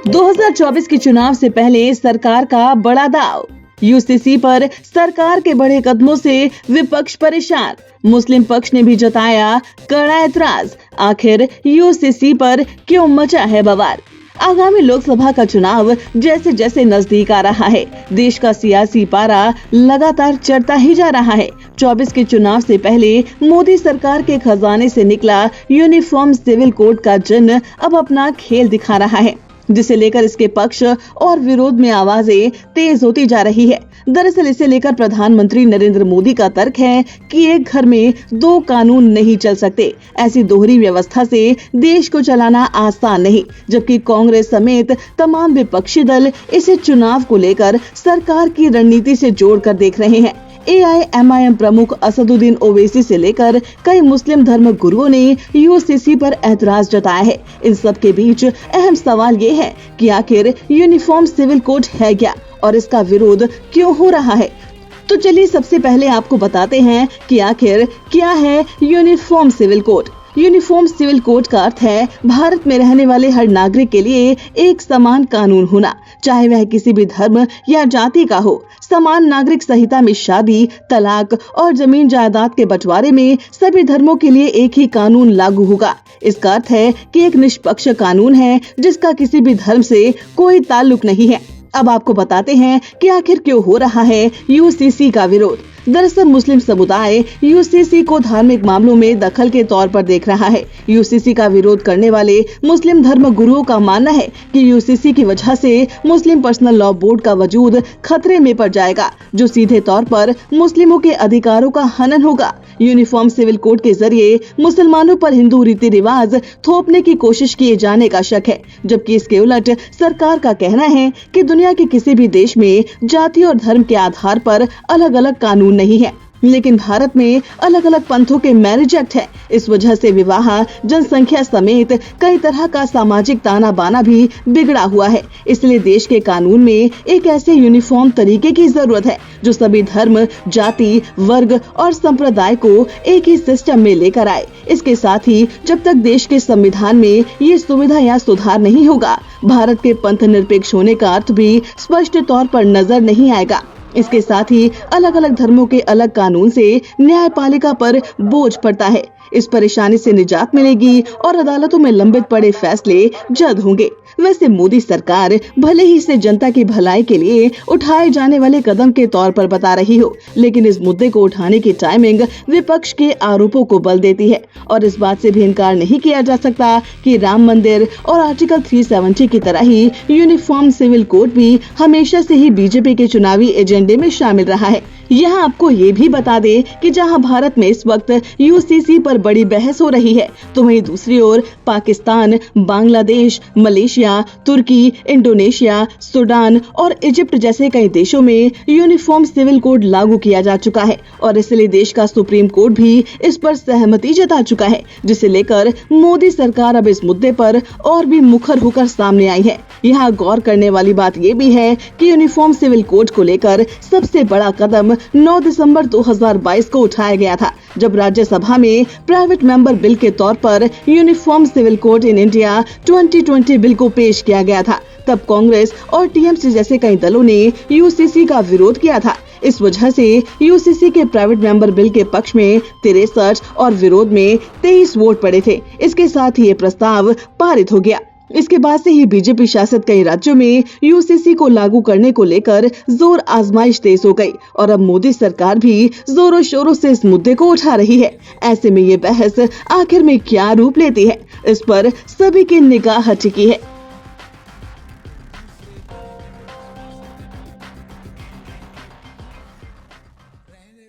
2024 के चुनाव से पहले सरकार का बड़ा दाव। यूसीसी पर सरकार के बड़े कदमों से विपक्ष परेशान। मुस्लिम पक्ष ने भी जताया कड़ा ऐतराज। आखिर यूसीसी पर क्यों मचा है बवाल। आगामी लोकसभा का चुनाव जैसे जैसे नजदीक आ रहा है, देश का सियासी पारा लगातार चढ़ता ही जा रहा है। 24 के चुनाव से पहले मोदी सरकार के खजाने से निकला यूनिफॉर्म सिविल कोड का जिन्न अब अपना खेल दिखा रहा है, जिसे लेकर इसके पक्ष और विरोध में आवाजें तेज होती जा रही है। दरअसल इसे लेकर प्रधानमंत्री नरेंद्र मोदी का तर्क है कि एक घर में दो कानून नहीं चल सकते। ऐसी दोहरी व्यवस्था से देश को चलाना आसान नहीं, जबकि कांग्रेस समेत तमाम विपक्षी दल इसे चुनाव को लेकर सरकार की रणनीति से जोड़कर देख रहे हैं। AIMIM प्रमुख असदुद्दीन ओवैसी से लेकर कई मुस्लिम धर्म गुरुओं ने यूसीसी पर ऐतराज जताया है। इन सब के बीच अहम सवाल ये है कि आखिर यूनिफॉर्म सिविल कोड है क्या और इसका विरोध क्यों हो रहा है। तो चलिए सबसे पहले आपको बताते हैं कि आखिर क्या है uniform civil code. Uniform civil code का अर्थ है भारत में रहने वाले हर नागरिक के लिए एक समान कानून होना, चाहे वह किसी भी धर्म या जाति का हो। समान नागरिक संहिता में शादी, तलाक और जमीन जायदाद के बंटवारे में सभी धर्मों के लिए एक ही कानून लागू होगा। इसका अर्थ है कि एक निष्पक्ष कानून है जिसका किसी भी धर्म से कोई ताल्लुक नहीं है। अब आपको बताते हैं कि आखिर क्यों हो रहा है यूसीसी का विरोध। दरअसल मुस्लिम समुदाय यूसीसी को धार्मिक मामलों में दखल के तौर पर देख रहा है। यूसीसी का विरोध करने वाले मुस्लिम धर्म गुरुओं का मानना है कि यूसीसी की वजह से मुस्लिम पर्सनल लॉ बोर्ड का वजूद खतरे में पड़ जाएगा, जो सीधे तौर पर मुस्लिमों के अधिकारों का हनन होगा। यूनिफॉर्म सिविल कोड के जरिए मुसलमानों पर हिंदू रीति रिवाज थोपने की कोशिश किए जाने का शक है, जबकि इसके उलट सरकार का कहना है कि दुनिया के किसी भी देश में जाति और धर्म के आधार पर अलग अलग कानून नहीं है, लेकिन भारत में अलग अलग पंथों के मैरिज एक्ट है। इस वजह से विवाह, जनसंख्या समेत कई तरह का सामाजिक ताना बाना भी बिगड़ा हुआ है। इसलिए देश के कानून में एक ऐसे यूनिफॉर्म तरीके की जरूरत है जो सभी धर्म, जाति, वर्ग और संप्रदाय को एक ही सिस्टम में लेकर आए। इसके साथ ही जब तक देश के संविधान में ये सुविधा या सुधार नहीं होगा, भारत के पंथ निरपेक्ष होने का अर्थ भी स्पष्ट तौर पर नजर नहीं आएगा। इसके साथ ही अलग अलग धर्मों के अलग कानून से न्यायपालिका पर बोझ पड़ता है। इस परेशानी से निजात मिलेगी और अदालतों में लंबित पड़े फैसले जल्द होंगे। वैसे मोदी सरकार भले ही इसे जनता की भलाई के लिए उठाए जाने वाले कदम के तौर पर बता रही हो, लेकिन इस मुद्दे को उठाने की टाइमिंग विपक्ष के आरोपों को बल देती है। और इस बात से भी इनकार नहीं किया जा सकता कि राम मंदिर और आर्टिकल 370 की तरह ही यूनिफॉर्म सिविल कोड भी हमेशा से ही बीजेपी के चुनावी एजेंडे में शामिल रहा है। यहाँ आपको ये भी बता दे कि जहाँ भारत में इस वक्त यूसीसी पर बड़ी बहस हो रही है, तो वहीं दूसरी ओर पाकिस्तान, बांग्लादेश, मलेशिया, तुर्की, इंडोनेशिया, सूडान और इजिप्ट जैसे कई देशों में यूनिफॉर्म सिविल कोड लागू किया जा चुका है और इसलिए देश का सुप्रीम कोर्ट भी इस पर सहमति जता चुका है, जिसे लेकर मोदी सरकार अब इस मुद्दे पर और भी मुखर होकर सामने आई है। यहाँ गौर करने वाली बात ये भी है कि यूनिफॉर्म सिविल कोड को लेकर सबसे बड़ा कदम 9 दिसंबर 2022 को उठाया गया था, जब राज्यसभा में प्राइवेट मेंबर बिल के तौर पर uniform civil code in India 2020 bill को पेश किया गया था। तब कांग्रेस और टीएमसी जैसे कई दलों ने यूसीसी का विरोध किया था। इस वजह से यूसीसी के प्राइवेट मेंबर बिल के पक्ष में 63 और विरोध में 23 वोट पड़े थे। इसके साथ ही ये प्रस्ताव पारित हो गया। इसके बाद से ही बीजेपी शासित कई राज्यों में यूसीसी को लागू करने को लेकर जोर आजमाइश तेज हो गई और अब मोदी सरकार भी जोरों शोरों से इस मुद्दे को उठा रही है। ऐसे में ये बहस आखिर में क्या रूप लेती है, इस पर सभी की निगाह टिकी है।